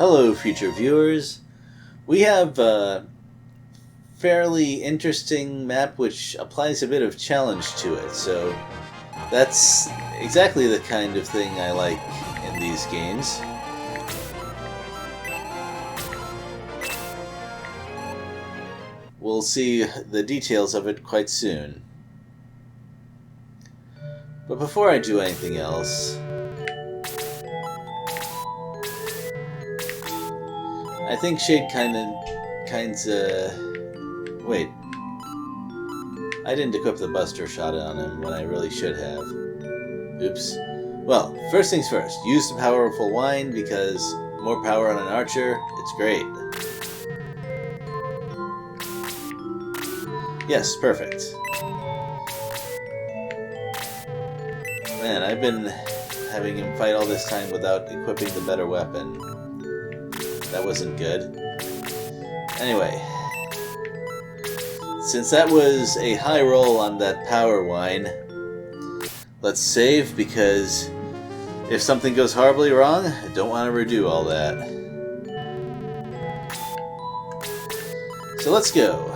Hello, future viewers. We have a fairly interesting map which applies a bit of challenge to it, so that's exactly the kind of thing I like in these games. We'll see the details of it quite soon. But before I do anything else, I think Shade kinda... Wait. I didn't equip the Buster Shot on him when I really should have. Oops. Well, first things first. Use the powerful wine because more power on an archer, it's great. Yes, perfect. Man, I've been having him fight all this time without equipping the better weapon. That wasn't good. Anyway, since that was a high roll on that power wine, let's save because if something goes horribly wrong, I don't want to redo all that. So let's go.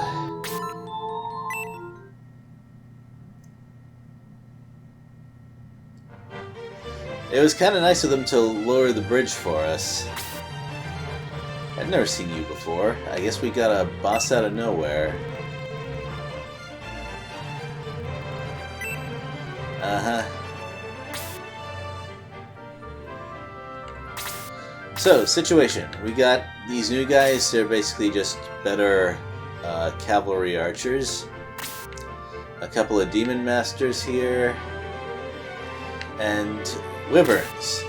It was kind of nice of them to lower the bridge for us. I've never seen you before. I guess we got a boss out of nowhere. Uh-huh. So, situation. We got these new guys. They're basically just better cavalry archers. A couple of demon masters here. And wyverns.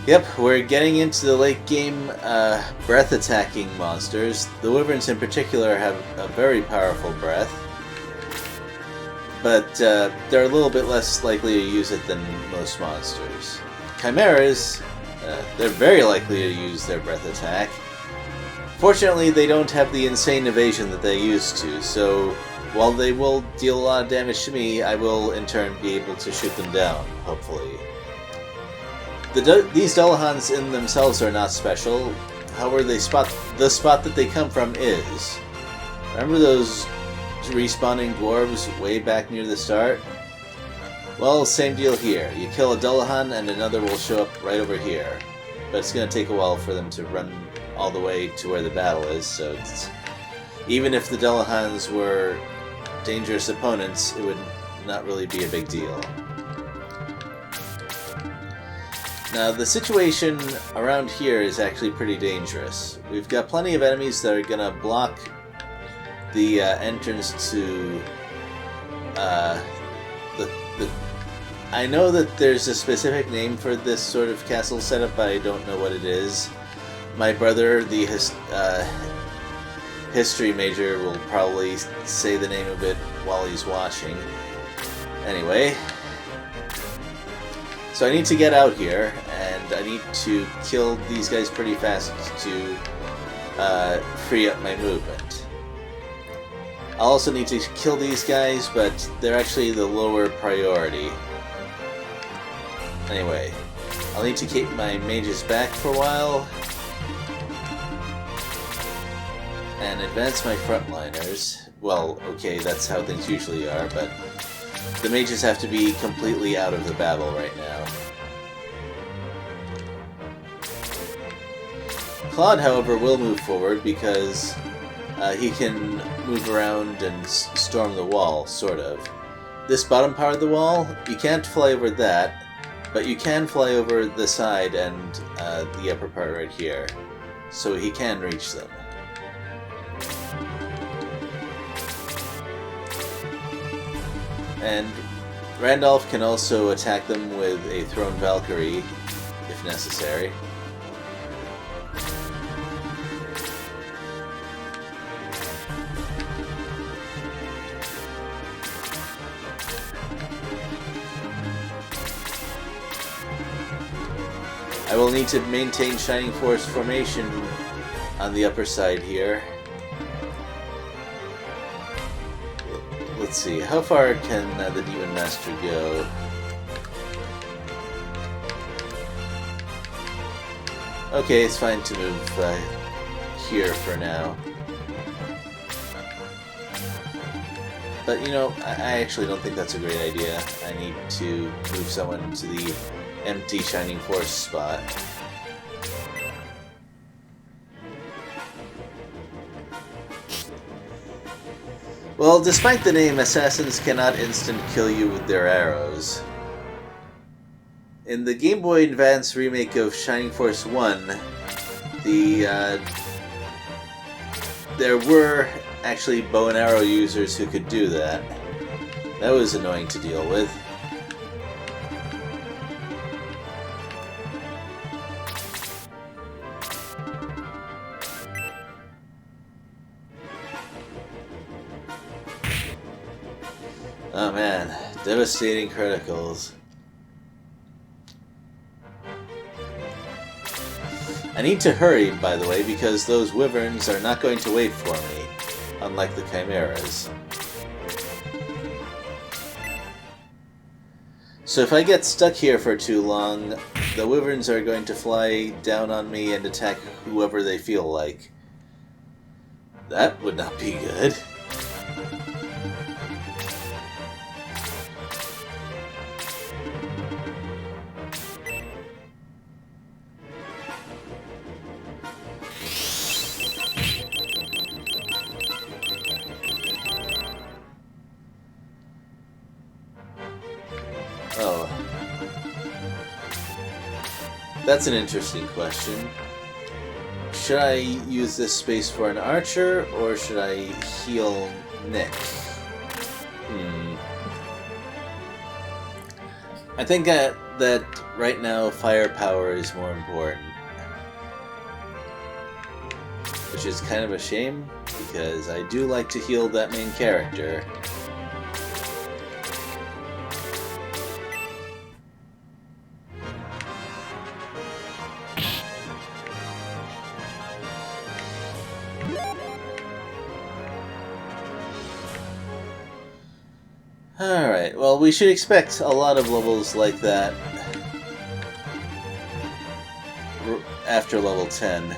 Yep, we're getting into the late game breath attacking monsters. The wyverns in particular have a very powerful breath, but they're a little bit less likely to use it than most monsters. Chimeras, they're very likely to use their breath attack. Fortunately, they don't have the insane evasion that they used to, so while they will deal a lot of damage to me, I will in turn be able to shoot them down, hopefully. These Dullahans in themselves are not special. However, the spot that they come from is. Remember those respawning dwarves way back near the start? Well, same deal here. You kill a Dullahan and another will show up right over here. But it's going to take a while for them to run all the way to where the battle is, so even if the Dullahans were dangerous opponents, it would not really be a big deal. Now, the situation around here is actually pretty dangerous. We've got plenty of enemies that are going to block the entrance to I know that there's a specific name for this sort of castle setup, but I don't know what it is. My brother, the history major, will probably say the name of it while he's watching. Anyway, so I need to get out here, and I need to kill these guys pretty fast to free up my movement. I'll also need to kill these guys, but they're actually the lower priority. Anyway, I'll need to keep my mages back for a while and advance my frontliners. Well, okay, that's how things usually are, but the mages have to be completely out of the battle right now. Claude, however, will move forward because he can move around and storm the wall, sort of. This bottom part of the wall, you can't fly over that, but you can fly over the side and the upper part right here, so he can reach them. And Randolph can also attack them with a thrown Valkyrie, if necessary. I will need to maintain Shining Force formation on the upper side here. Let's see, how far can the Demon Master go? Okay, it's fine to move here for now. But, you know, I actually don't think that's a great idea. I need to move someone to the empty Shining Force spot. Well, despite the name, assassins cannot instant kill you with their arrows. In the Game Boy Advance remake of Shining Force 1, there were actually bow and arrow users who could do that. That was annoying to deal with. Oh man, devastating criticals. I need to hurry, by the way, because those wyverns are not going to wait for me, unlike the chimeras. So if I get stuck here for too long, the wyverns are going to fly down on me and attack whoever they feel like. That would not be good. Oh. That's an interesting question. Should I use this space for an archer, or should I heal Nick? I think that right now firepower is more important. Which is kind of a shame, because I do like to heal that main character. Alright, well, we should expect a lot of levels like that after level 10.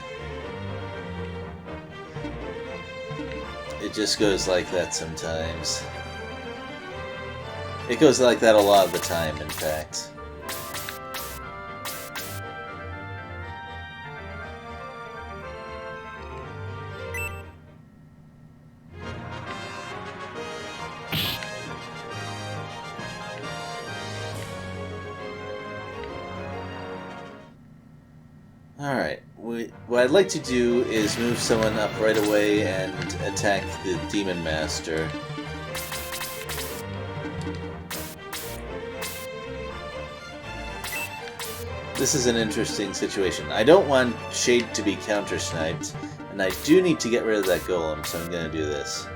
It just goes like that sometimes. It goes like that a lot of the time, in fact. Alright, what I'd like to do is move someone up right away and attack the Demon Master. This is an interesting situation. I don't want Shade to be counter-sniped, and I do need to get rid of that golem, so I'm going to do this.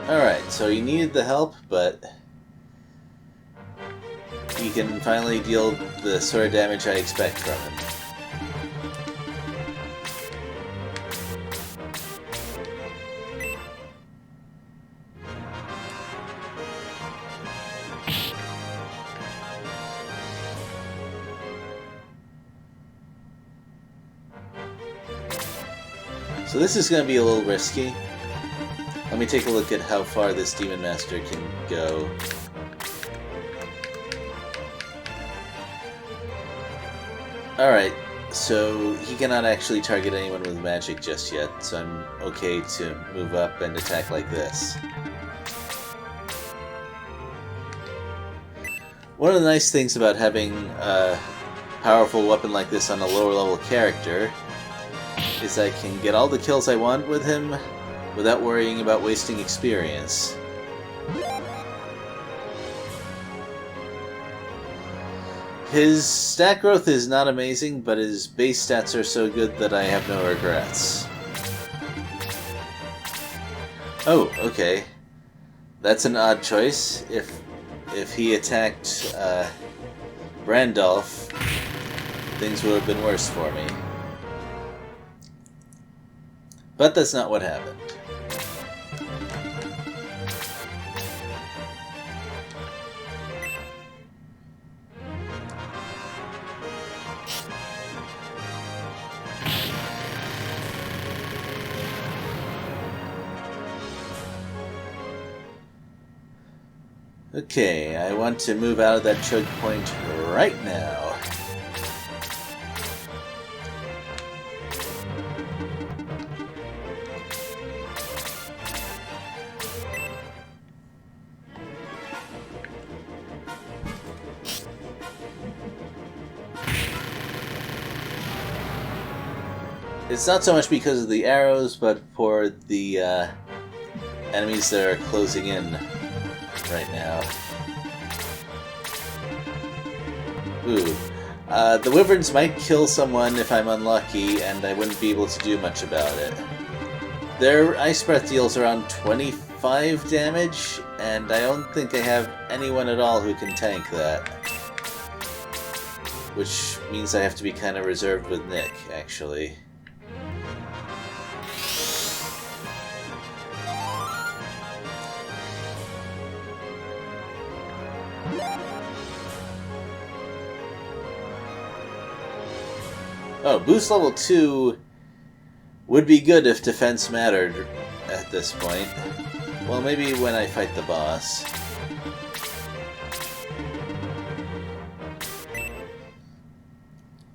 Alright, so he needed the help, but he can finally deal the sort of damage I expect from him. So this is going to be a little risky. Let me take a look at how far this Demon Master can go. Alright, so he cannot actually target anyone with magic just yet, so I'm okay to move up and attack like this. One of the nice things about having a powerful weapon like this on a lower level character is I can get all the kills I want with him without worrying about wasting experience. His stat growth is not amazing, but his base stats are so good that I have no regrets. Oh, okay. That's an odd choice. If he attacked Randolph, things would have been worse for me. But that's not what happened. Okay, I want to move out of that choke point right now. It's not so much because of the arrows, but for the enemies that are closing in right now. Ooh. The wyverns might kill someone if I'm unlucky, and I wouldn't be able to do much about it. Their Ice Breath deals around 25 damage, and I don't think I have anyone at all who can tank that. Which means I have to be kind of reserved with Nick, actually. Oh, boost level 2 would be good if defense mattered at this point. Well, maybe when I fight the boss.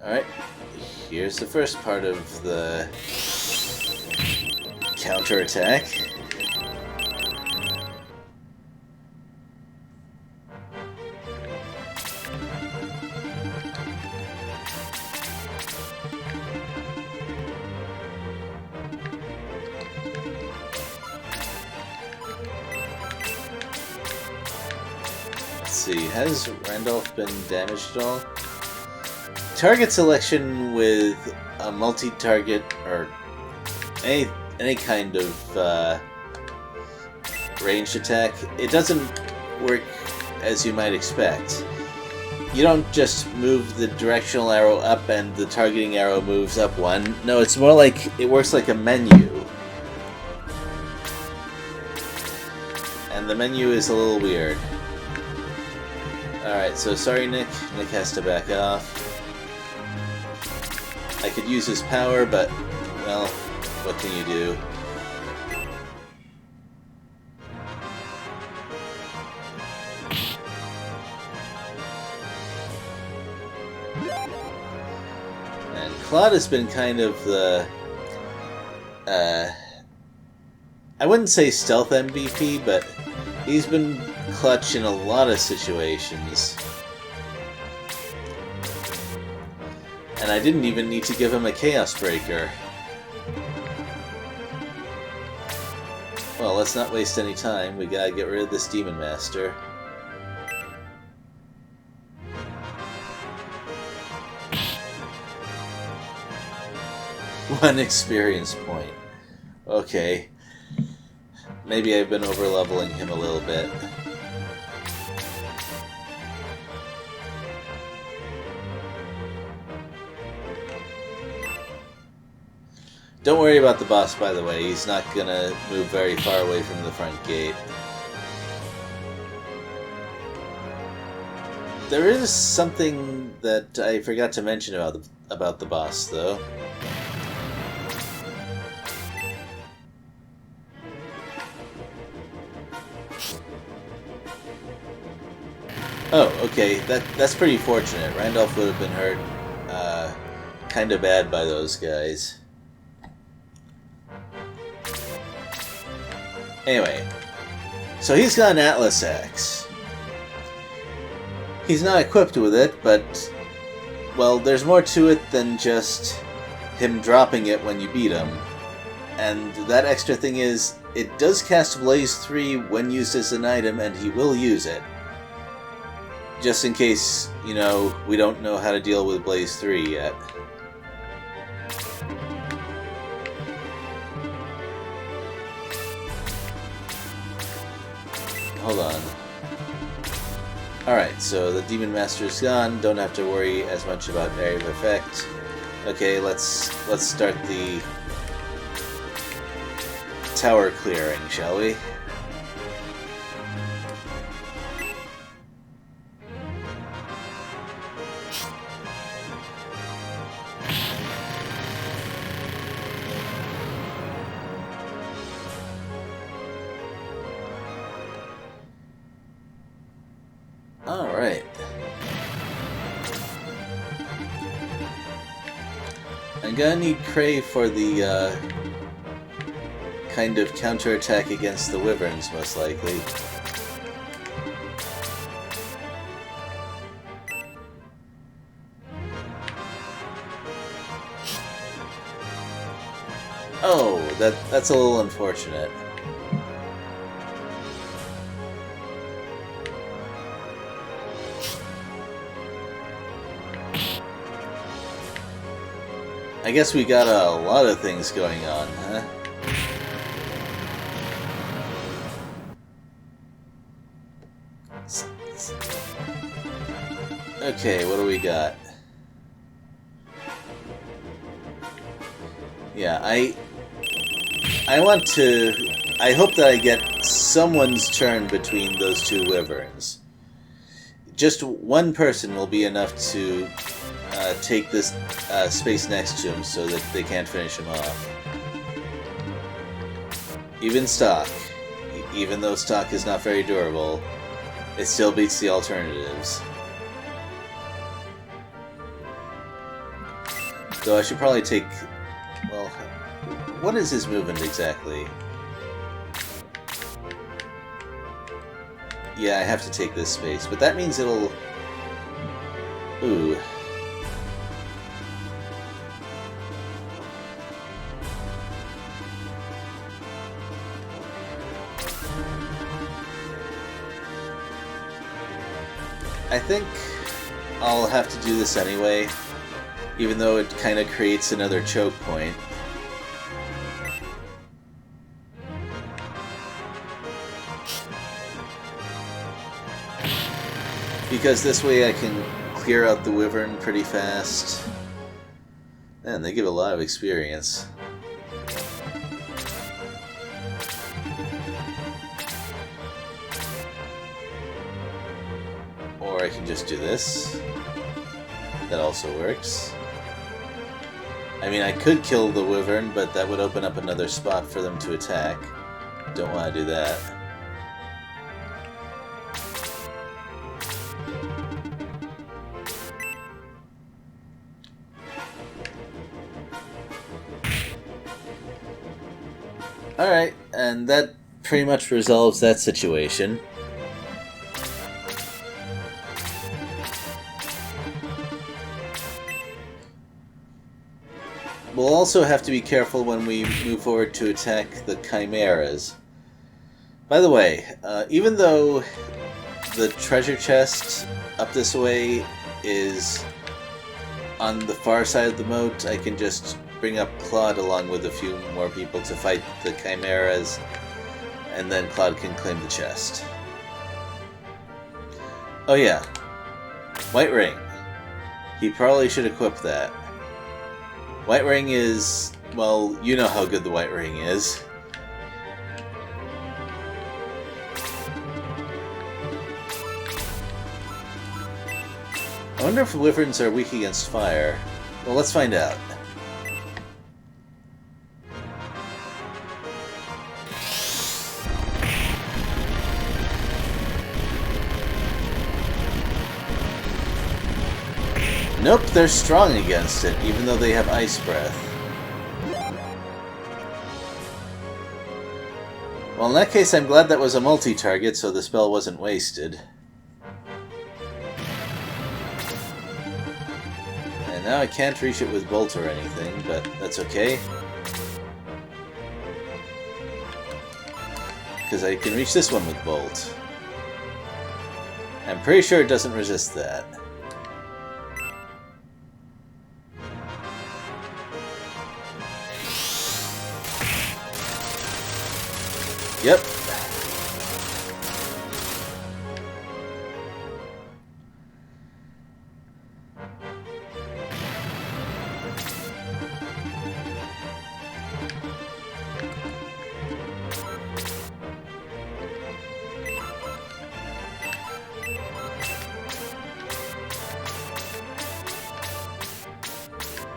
Alright, here's the first part of the counterattack. Let's see, has Randolph been damaged at all? Target selection with a multi-target or any kind of ranged attack, it doesn't work as you might expect. You don't just move the directional arrow up and the targeting arrow moves up one. No, it's more like it works like a menu. And the menu is a little weird. Alright, so sorry Nick. Nick has to back off. I could use his power, but, well, what can you do? And Claude has been kind of the... I wouldn't say stealth MVP, but he's been clutch in a lot of situations. And I didn't even need to give him a Chaos Breaker. Well, let's not waste any time. We gotta get rid of this Demon Master. One experience point. Okay. Maybe I've been over-leveling him a little bit. Don't worry about the boss, by the way. He's not gonna move very far away from the front gate. There is something that I forgot to mention about the boss, though. Oh, okay. That's pretty fortunate. Randolph would have been hurt kind of bad by those guys. Anyway, so he's got an Atlas Axe. He's not equipped with it, but, well, there's more to it than just him dropping it when you beat him. And that extra thing is, it does cast Blaze 3 when used as an item, and he will use it. Just in case, you know, we don't know how to deal with Blaze 3 yet. Hold on. Alright, so the Demon Master's gone. Don't have to worry as much about Area of Effect. Okay, let's start the tower clearing, shall we? I'm gonna need Crave for the kind of counterattack against the Wyverns, most likely. Oh, that's a little unfortunate. I guess we got a lot of things going on, huh? Okay, what do we got? Yeah, I want to... I hope that I get someone's turn between those two Wyverns. Just one person will be enough to take this space next to him so that they can't finish him off. Even Stock, even though Stock is not very durable, it still beats the alternatives. Though I should probably take... well, what is his movement exactly? Yeah, I have to take this space, but that means it'll... Ooh. I think I'll have to do this anyway, even though it kind of creates another choke point. Because this way I can clear out the Wyvern pretty fast. Man, they give a lot of experience. Or I can just do this. That also works. I mean, I could kill the Wyvern, but that would open up another spot for them to attack. Don't want to do that. Alright, and that pretty much resolves that situation. We'll also have to be careful when we move forward to attack the Chimeras. By the way, even though the treasure chest up this way is on the far side of the moat, I can just bring up Claude along with a few more people to fight the Chimeras, and then Claude can claim the chest. Oh yeah, White Ring. He probably should equip that. White Ring is... well, you know how good the White Ring is. I wonder if Wyverns are weak against fire. Well, let's find out. Nope, they're strong against it, even though they have Ice Breath. Well, in that case, I'm glad that was a multi-target, so the spell wasn't wasted. And now I can't reach it with Bolt or anything, but that's okay. Because I can reach this one with Bolt. I'm pretty sure it doesn't resist that. Yep.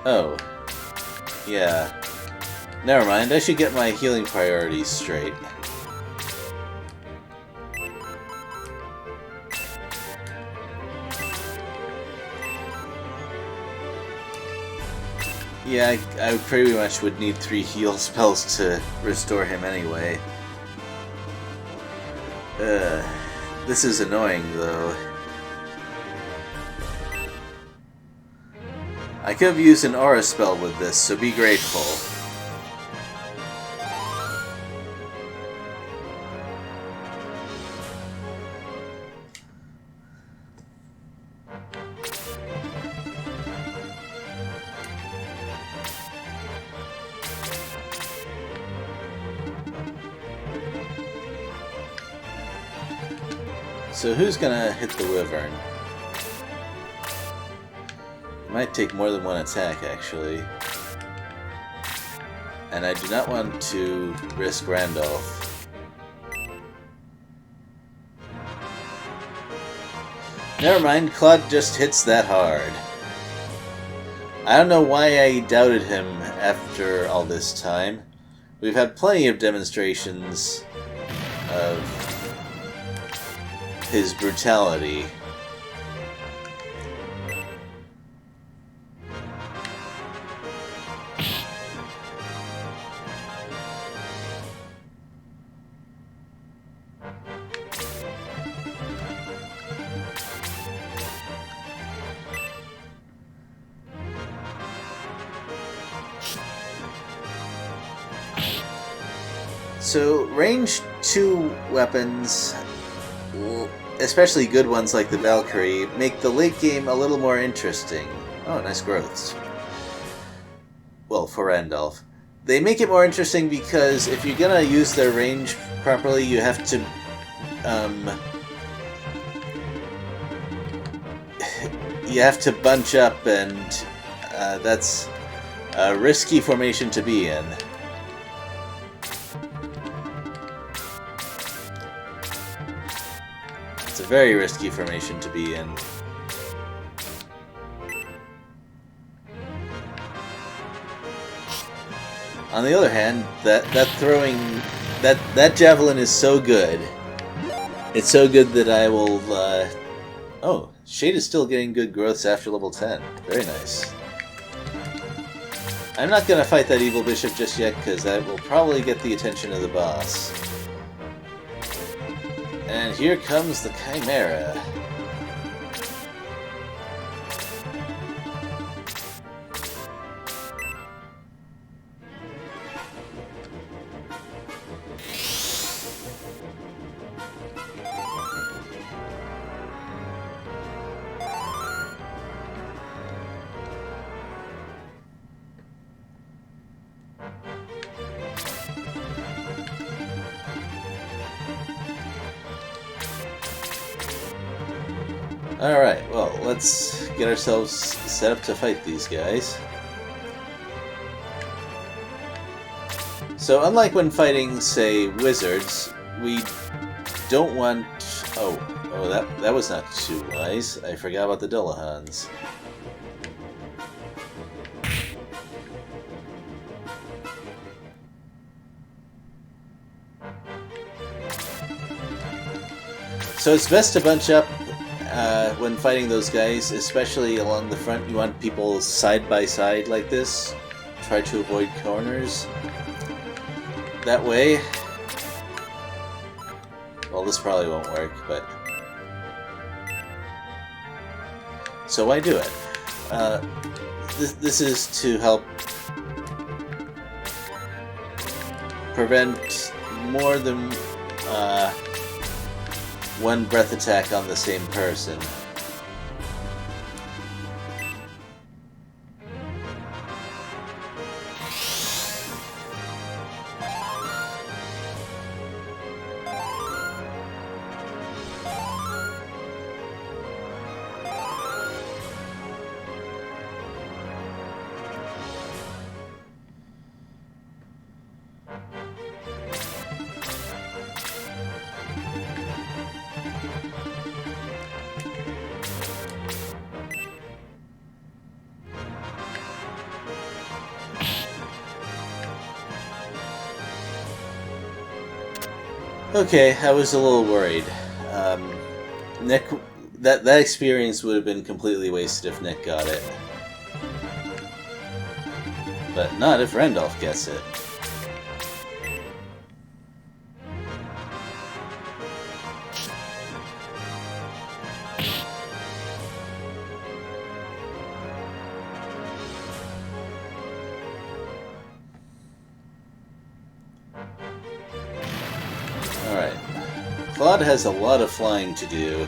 Oh. Yeah. Never mind, I should get my healing priorities straight. Yeah, I pretty much would need 3 heal spells to restore him anyway. This is annoying, though. I could have used an aura spell with this, so be grateful. So who's gonna hit the Wyvern? It might take more than one attack, actually. And I do not want to risk Randolph. Never mind, Claude just hits that hard. I don't know why I doubted him after all this time. We've had plenty of demonstrations of his brutality. So, range 2 weapons, especially good ones like the Valkyrie, make the late game a little more interesting. Oh, nice growths. Well, for Randolph. They make it more interesting because if you're gonna use their range properly, you have to, you have to bunch up, and that's a risky formation to be in. It's a very risky formation to be in. On the other hand, that javelin is so good. It's so good that I will. Oh, Shade is still getting good growths after level 10. Very nice. I'm not gonna fight that evil bishop just yet because that will probably get the attention of the boss. And here comes the Chimera. Alright, well, let's get ourselves set up to fight these guys. So, unlike when fighting, say, wizards, we don't want... Oh, that was not too wise. I forgot about the Dullahans. So it's best to bunch up when fighting those guys, especially along the front. You want people side by side like this. Try to avoid corners. That way... Well, this probably won't work, but... So why do it? This is to help prevent more than one breath attack on the same person. Okay, I was a little worried. Nick, that experience would have been completely wasted if Nick got it. But not if Randolph gets it. Alright. Claude has a lot of flying to do.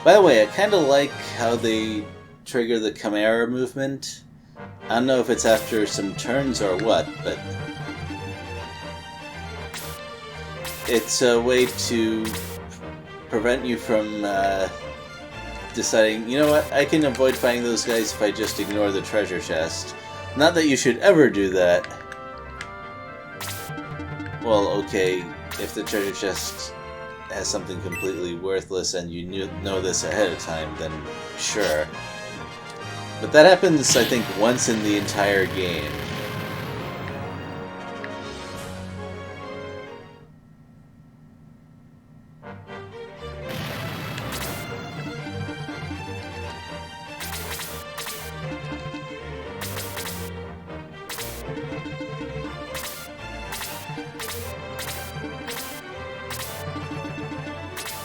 By the way, I kind of like how they trigger the Chimera movement. I don't know if it's after some turns or what, but it's a way to prevent you from deciding, you know what, I can avoid fighting those guys if I just ignore the treasure chest. Not that you should ever do that. Well, okay, if the treasure chest has something completely worthless and you know this ahead of time, then sure. But that happens, I think, once in the entire game.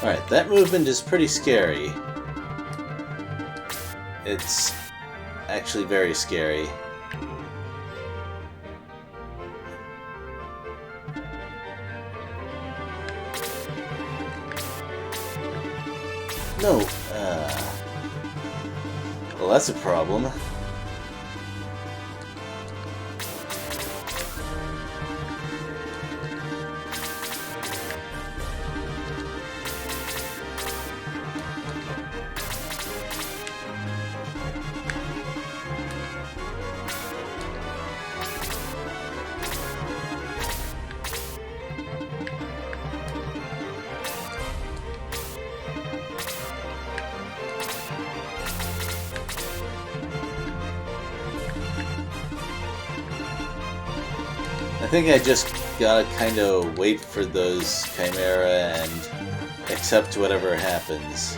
Alright, that movement is pretty scary. It's actually very scary. No, well, that's a problem. I think I just gotta kind of wait for those Chimera and accept whatever happens.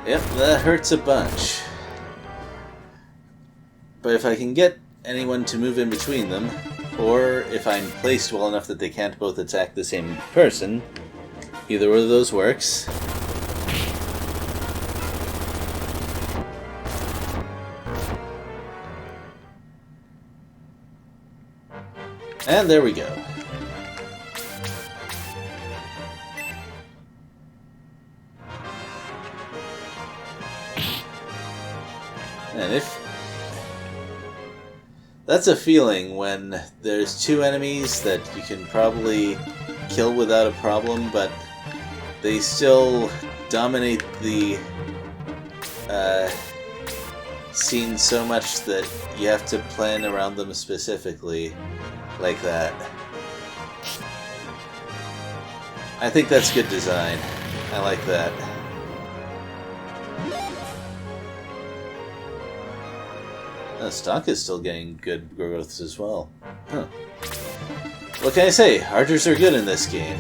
Yep, that hurts a bunch. But if I can get anyone to move in between them, or if I'm placed well enough that they can't both attack the same person, either one of those works. And there we go. And if... That's a feeling when there's two enemies that you can probably kill without a problem, but they still dominate the scene so much that you have to plan around them specifically, like that. I think that's good design. I like that. Stock is still getting good growths as well. Huh. What can I say? Archers are good in this game.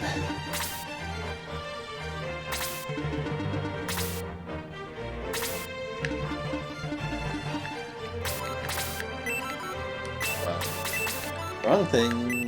Wow. Wrong thing.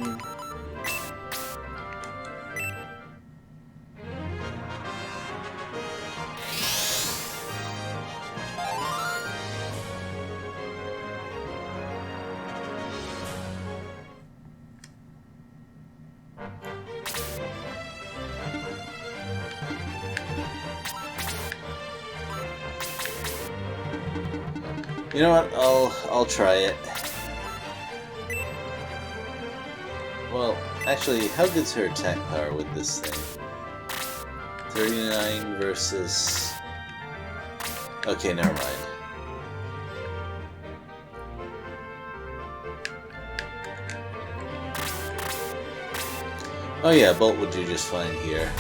You know what? I'll try it. Well, actually, how good's her attack power with this thing? 39 versus... Okay, never mind. Oh yeah, Bolt would do just fine here.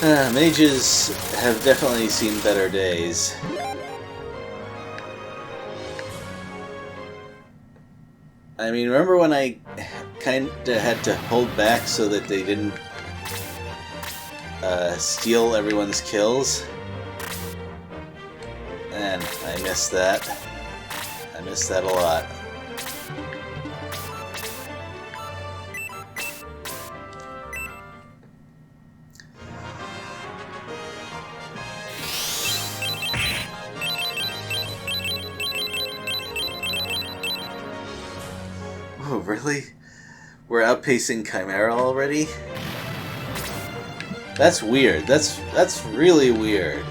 Mages have definitely seen better days. I mean, remember when I kinda had to hold back so that they didn't steal everyone's kills? And I miss that. I miss that a lot. Oh, really? We're outpacing Chimera already? That's weird. That's really weird.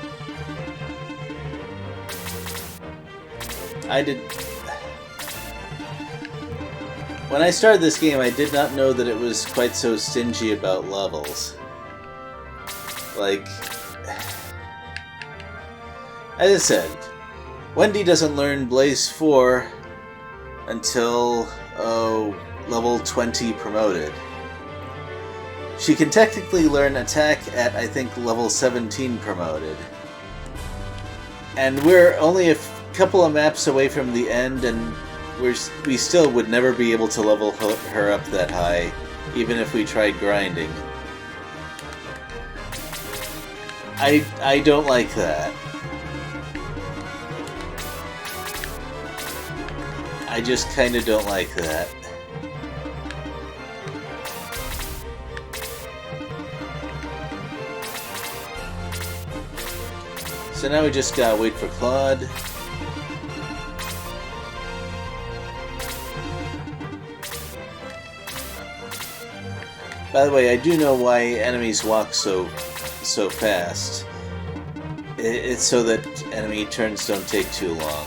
When I started this game, I did not know that it was quite so stingy about levels. Like, as I said, Wendy doesn't learn Blaze 4 until, level 20 promoted. She can technically learn attack at, I think, level 17 promoted. And we're only a couple of maps away from the end, and we still would never be able to level her up that high, even if we tried grinding. I don't like that. I just kinda don't like that. So now we just gotta wait for Claude. By the way, I do know why enemies walk so fast. It's so that enemy turns don't take too long.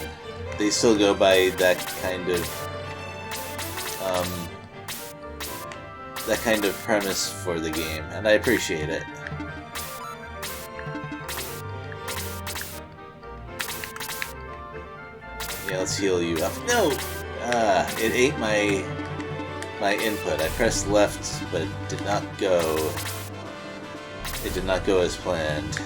They still go by that kind of premise for the game, and I appreciate it. Yeah, let's heal you up. No! It ate my input. I pressed left, but it did not go. It did not go as planned.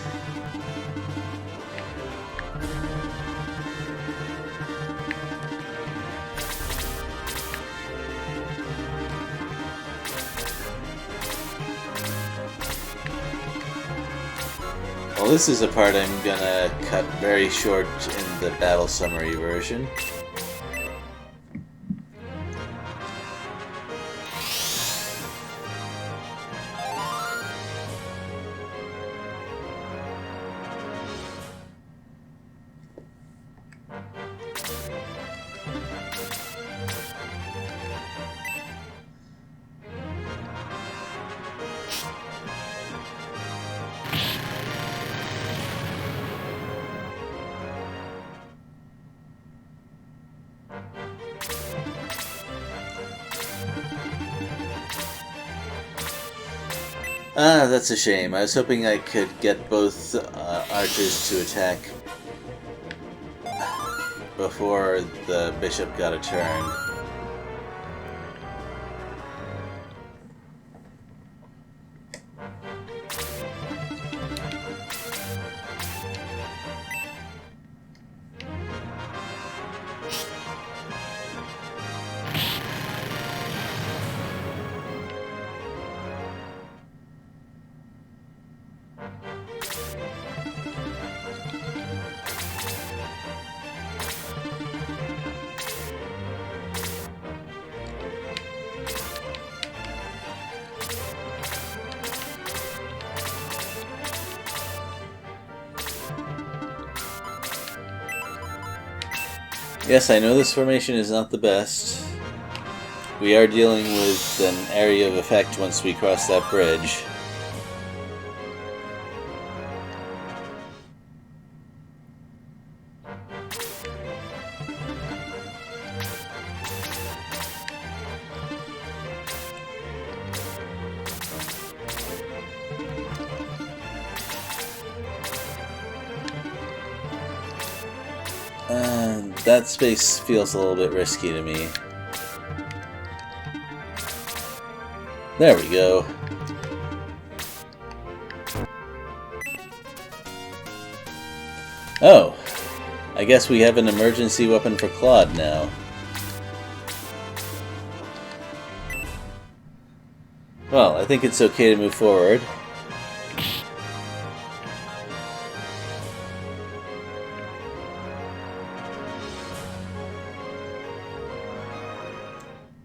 Well, this is a part I'm gonna cut very short in the battle summary version. That's a shame. I was hoping I could get both archers to attack before the bishop got a turn. Yes, I know this formation is not the best. We are dealing with an area of effect once we cross that bridge. That space feels a little bit risky to me. There we go. Oh, I guess we have an emergency weapon for Claude now. Well, I think it's okay to move forward.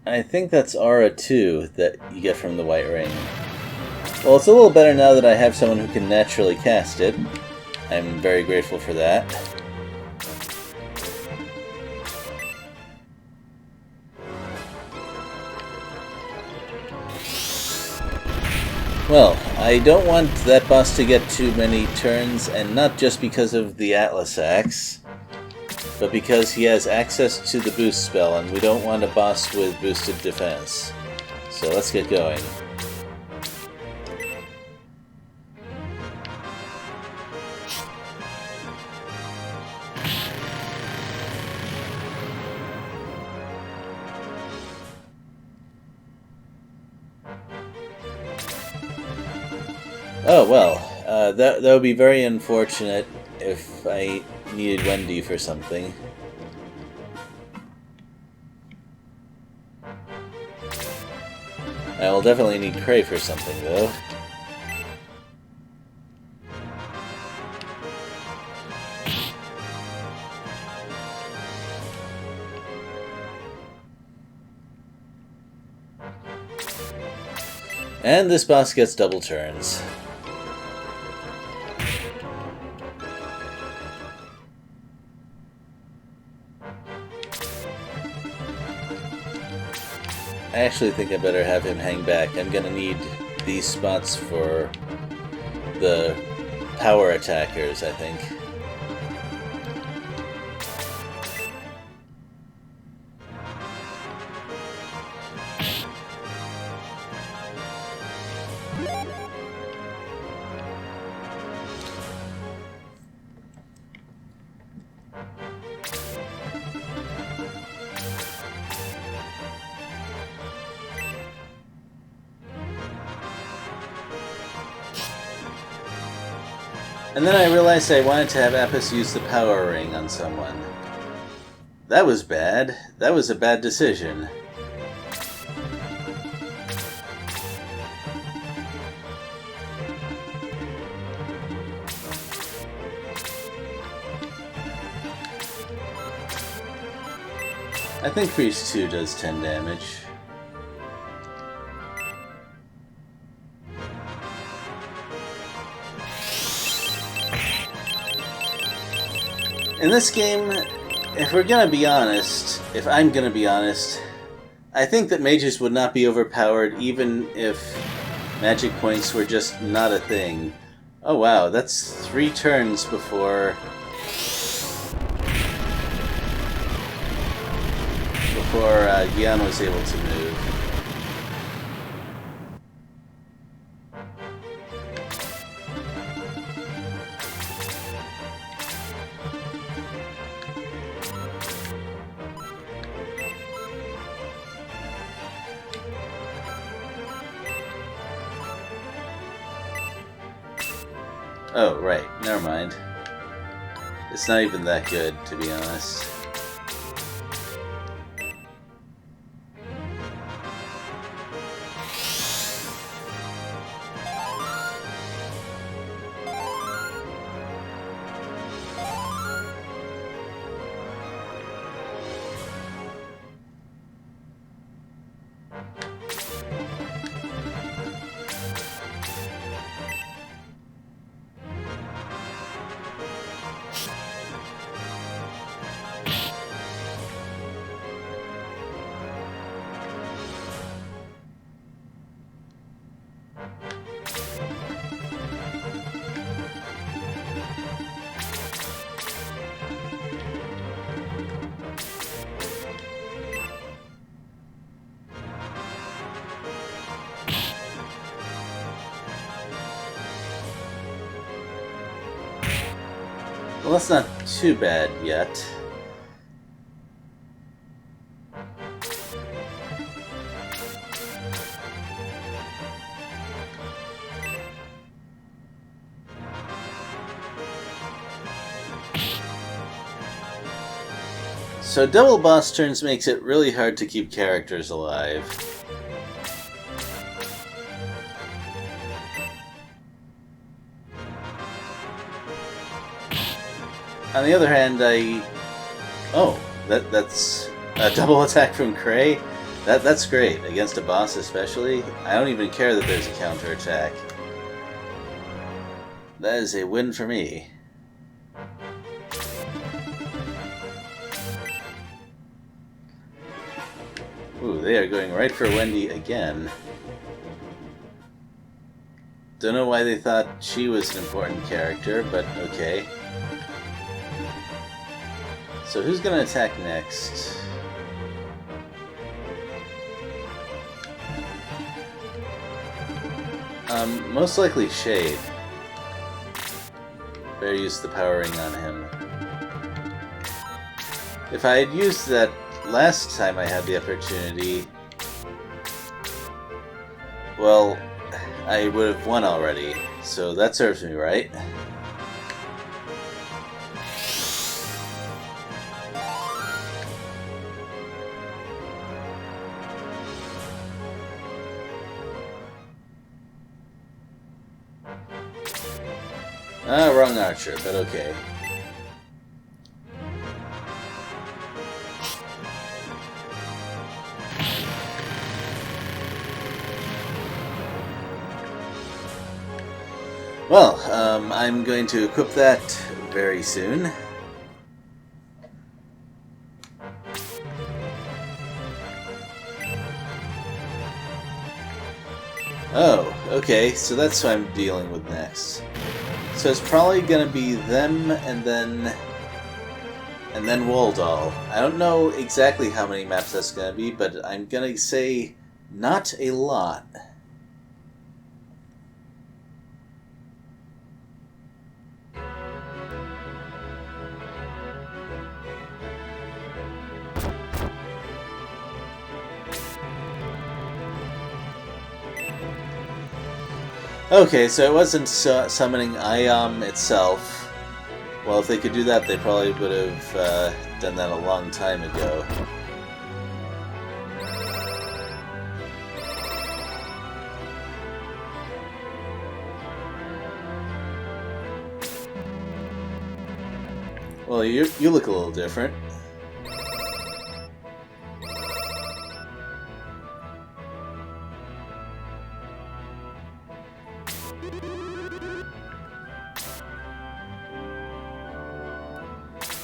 I think that's Aura 2 that you get from the White Ring. Well, it's a little better now that I have someone who can naturally cast it. I'm very grateful for that. Well, I don't want that boss to get too many turns, and not just because of the Atlas Axe, but because he has access to the boost spell, and we don't want a boss with boosted defense. So let's get going. Oh, well, that would be very unfortunate if I needed Wendy for something. I will definitely need Cray for something, though. And this boss gets double turns. I actually think I better have him hang back. I'm gonna need these spots for the power attackers, I think. And then I realized I wanted to have Apis use the power ring on someone. That was bad. That was a bad decision. I think Priest 2 does 10 damage. In this game, if we're gonna be honest, if I'm gonna be honest, I think that mages would not be overpowered even if magic points were just not a thing. Oh wow, that's 3 turns before Gian was able to move. Oh, right. Never mind. It's not even that good, to be honest. Well, that's not too bad yet. So double boss turns makes it really hard to keep characters alive. On the other hand, oh, that's a double attack from Cray? That's great. Against a boss especially. I don't even care that there's a counterattack. That is a win for me. Ooh, they are going right for Wendy again. Don't know why they thought she was an important character, but okay. So who's gonna attack next? Most likely Shade. Better use the power ring on him. If I had used that last time I had the opportunity, well, I would have won already, so that serves me right. Wrong archer, but okay. Well, I'm going to equip that very soon. Oh, okay, so that's what I'm dealing with next. So it's probably gonna be them and then Woldall. I don't know exactly how many maps that's gonna be, but I'm gonna say not a lot. Okay, so it wasn't summoning Iom itself. Well, if they could do that, they probably would have done that a long time ago. Well, you look a little different.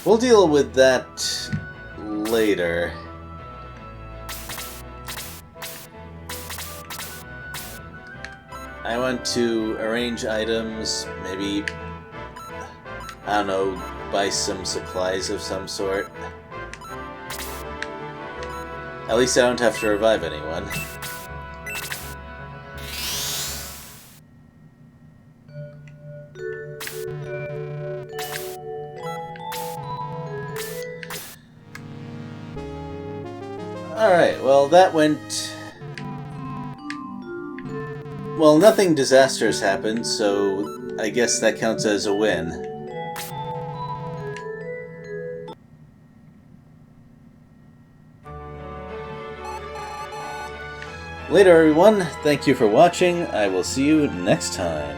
We'll deal with that later. I want to arrange items, maybe, I don't know, buy some supplies of some sort. At least I don't have to revive anyone. Alright, well that went... Well, nothing disastrous happened, so I guess that counts as a win. Later everyone, thank you for watching, I will see you next time.